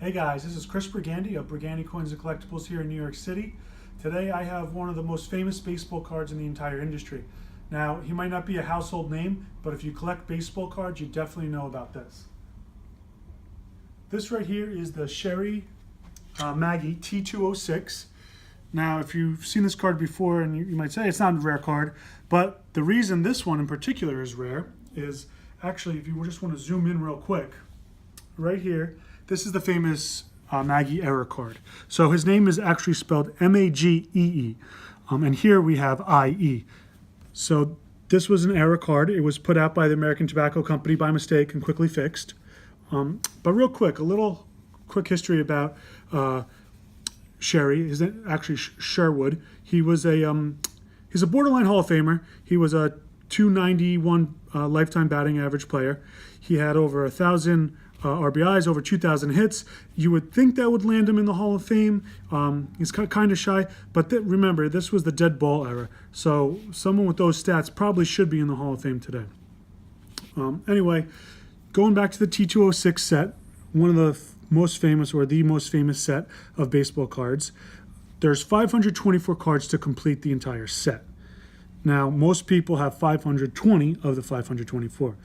Hey guys, this is Chris Brigandy of Brigandy Coins and Collectibles here in New York City. Today I have one of the most famous baseball cards in the entire industry. Now, he might not be a household name, but if you collect baseball cards, you definitely know about this. This right here is the Sherry Maggie T206. Now, if you've seen this card before, and you might say it's not a rare card, but the reason this one in particular is rare is actually, if you just want to zoom in real quick, right here, this is the famous Magee error card. So his name is actually spelled M-A-G-E-E, and here we have I-E. So this was an error card. It was put out by the American Tobacco Company by mistake and quickly fixed. But real quick, a little quick history about Sherry. His name, actually Sherwood. He was he's a borderline Hall of Famer. He was a 291 lifetime batting average player. He had over 1,000 RBIs, over 2,000 hits. You would think that would land him in the Hall of Fame. He's kind of shy, but remember, this was the dead ball era. So someone with those stats probably should be in the Hall of Fame today. Anyway, going back to the T206 set, one of the most famous, or the most famous set of baseball cards. There's 524 cards to complete the entire set. Now, most people have 520 of the 524.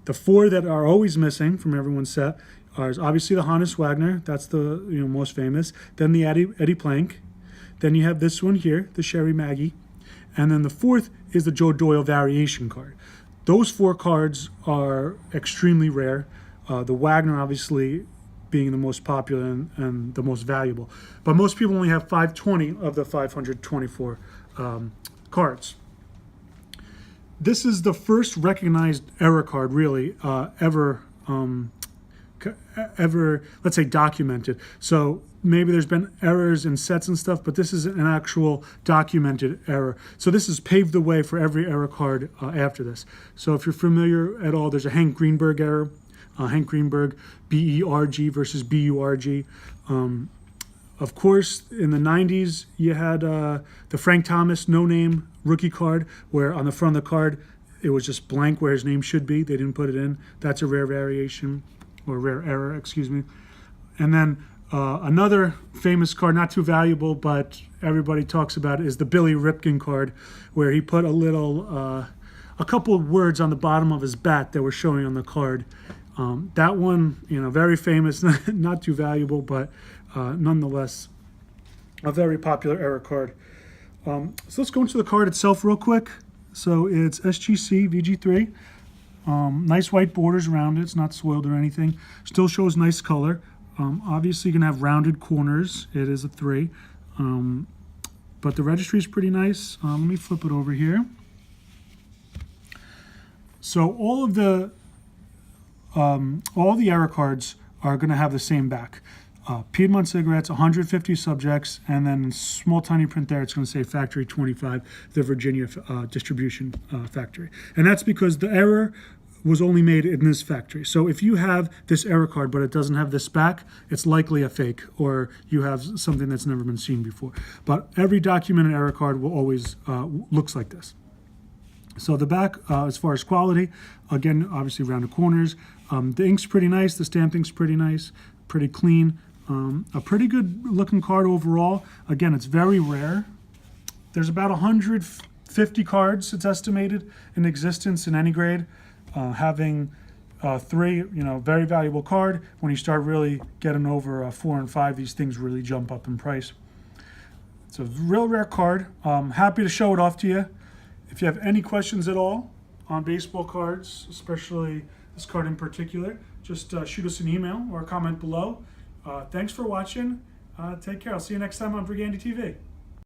The four that are always missing from everyone's set are obviously the Honus Wagner. That's the most famous. Then the Eddie Plank. Then you have this one here, the Sherry Maggie. And then the fourth is the Joe Doyle variation card. Those four cards are extremely rare. The Wagner obviously being the most popular and the most valuable. But most people only have 520 of the 524 cards. This is the first recognized error card, really, ever, let's say, documented. So maybe there's been errors in sets and stuff, but this is an actual documented error. So this has paved the way for every error card after this. So if you're familiar at all, there's a Hank Greenberg error. Hank Greenberg, B-E-R-G versus B-U-R-G. Of course, in the 90s, you had the Frank Thomas no-name rookie card, where on the front of the card, it was just blank where his name should be. They didn't put it in. That's a rare variation, or rare error, excuse me. And then another famous card, not too valuable, but everybody talks about it, is the Billy Ripken card, where he put a couple of words on the bottom of his bat that were showing on the card. That one, very famous, not too valuable, but nonetheless, a very popular error card. So let's go into the card itself real quick. So it's SGC VG3. Nice white borders around it. It's not soiled or anything. Still shows nice color. Obviously, you're going to have rounded corners. It is a 3. But the registry is pretty nice. Let me flip it over here. So all the error cards are going to have the same back. Piedmont Cigarettes, 150 subjects, and then in small tiny print there, it's going to say Factory 25, the Virginia distribution factory. And that's because the error was only made in this factory. So if you have this error card, but it doesn't have this back, it's likely a fake, or you have something that's never been seen before. But every documented error card will always looks like this. So the back, as far as quality, again, obviously rounded corners. The ink's pretty nice. The stamping's pretty nice, pretty clean. A pretty good looking card overall. Again, it's very rare. There's about 150 cards, it's estimated, in existence in any grade. Having 3, very valuable card. When you start really getting over 4 and 5, these things really jump up in price. It's a real rare card. Happy to show it off to you. If you have any questions at all on baseball cards, especially this card in particular, just shoot us an email or a comment below. Thanks for watching. Take care. I'll see you next time on Brigandy TV.